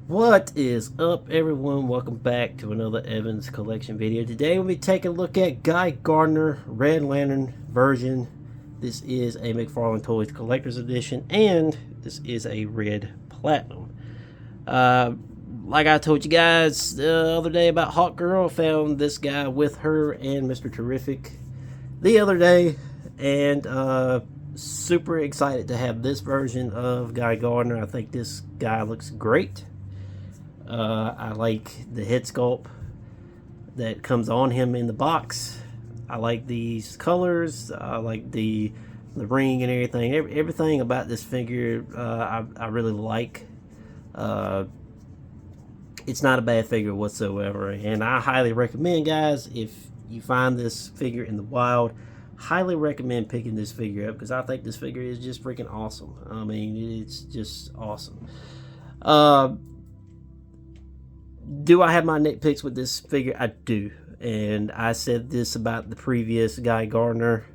What is up, everyone? Welcome back to another Evans collection video. Today we'll be taking a look at Guy Gardner Red Lantern version. This is a McFarlane Toys Collector's Edition, and this is a Red Platinum. Like I told you guys the other day about Hawk Girl, found this guy with her and Mr. Terrific the other day, and super excited to have this version of Guy Gardner. I think this guy looks great. I like the head sculpt that comes on him in the box. I like these colors. I like the ring and everything. Everything about this figure I really like. It's not a bad figure whatsoever, and I highly recommend, guys, if you find this figure in the wild, highly recommend picking this figure up, because I think this figure is just freaking awesome. I mean, it's just awesome. Do I have my nitpicks with this figure? I do. And I said this about the previous Guy Gardner,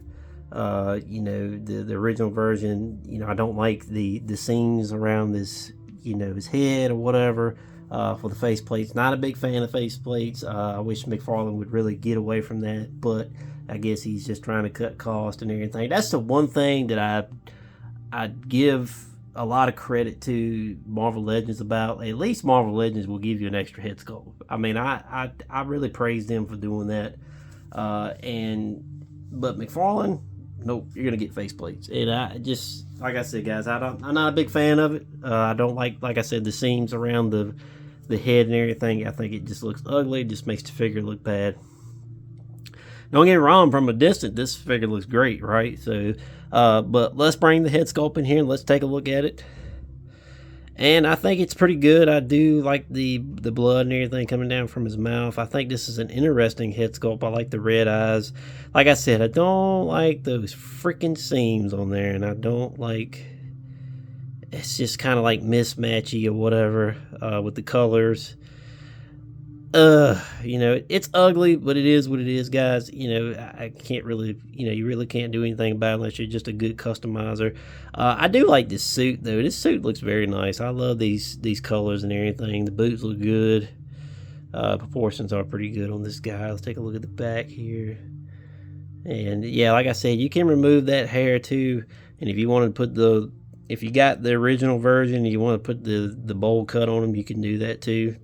the original version. I don't like the seams around this, his head or whatever, for the face plates. Not a big fan of face plates. I wish McFarlane would really get away from that, but I guess he's just trying to cut cost and everything. That's the one thing that I'd give a lot of credit to Marvel Legends about. At least Marvel Legends will give you an extra head sculpt. I mean, I really praise them for doing that. But McFarlane, nope, you're gonna get faceplates. And I just, like I said, guys, I'm not a big fan of it. I don't like I said, the seams around the head and everything. I think it just looks ugly. It just makes the figure look bad. Don't get me wrong, from a distance, this figure looks great, right? So, but let's bring the head sculpt in here and let's take a look at it. And I think it's pretty good. I do like the blood and everything coming down from his mouth. I think this is an interesting head sculpt. I like the red eyes. Like I said, I don't like those freaking seams on there, and I don't like, it's just kind of like mismatchy or whatever with the colors. It's ugly, but it is what it is, guys. I can't really, you really can't do anything about it unless you're just a good customizer. I do like this suit, though. This suit looks very nice. I love these colors and everything. The boots look good. Proportions are pretty good on this guy. Let's take a look at the back here. And yeah, like I said, you can remove that hair too. And if you want to put if you got the original version and you want to put the bowl cut on him, you can do that too.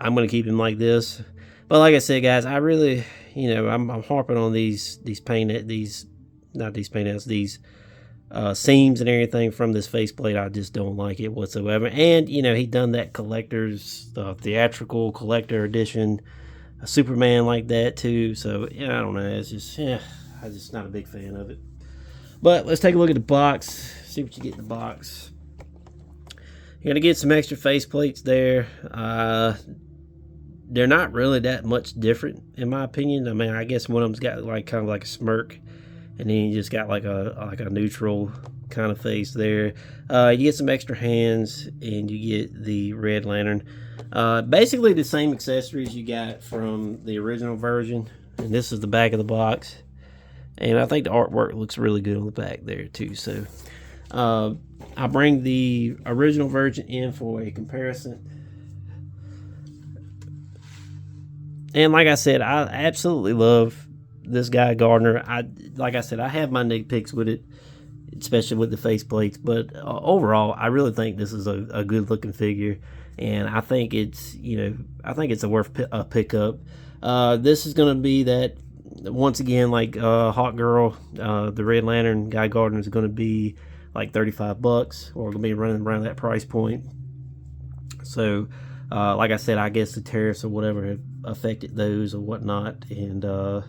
I'm going to keep him like this. But like I said, guys, I really, I'm harping on these seams and everything from this faceplate. I just don't like it whatsoever. And, he done that collector's, theatrical collector edition, a Superman like that too. So, I don't know. It's just, I'm just not a big fan of it. But let's take a look at the box, see what you get in the box. You're going to get some extra faceplates there. They're not really that much different, in my opinion. I mean, I guess one of them's got kind of like a smirk, and then you just got like a neutral kind of face there. You get some extra hands, and you get the Red Lantern. Basically the same accessories you got from the original version, and this is the back of the box. And I think the artwork looks really good on the back there too. So I bring the original version in for a comparison. And like I said, I absolutely love this Guy Gardner. Like I said, I have my nitpicks with it, especially with the faceplates. But overall, I really think this is a good looking figure, and I think it's a worth a pickup. This is going to be that, once again, like Hawk Girl, the Red Lantern Guy Gardner is going to be like $35, or going to be running around that price point. So like I said, I guess the tariffs or whatever have affected those or whatnot, and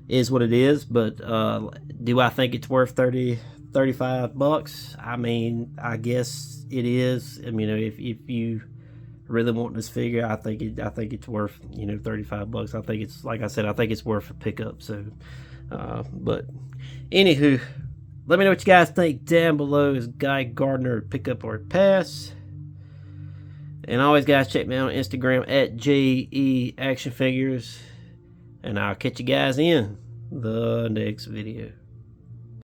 is what it is. But do I think it's worth $35? I mean, I guess it is. I mean, if you really want this figure, I think it's worth $35. I think it's, like I said, I think it's worth a pickup. So but anywho, let me know what you guys think down below. Is Guy Gardner pick up or pass? And always, guys, check me out on Instagram at JE Action Figures. And I'll catch you guys in the next video.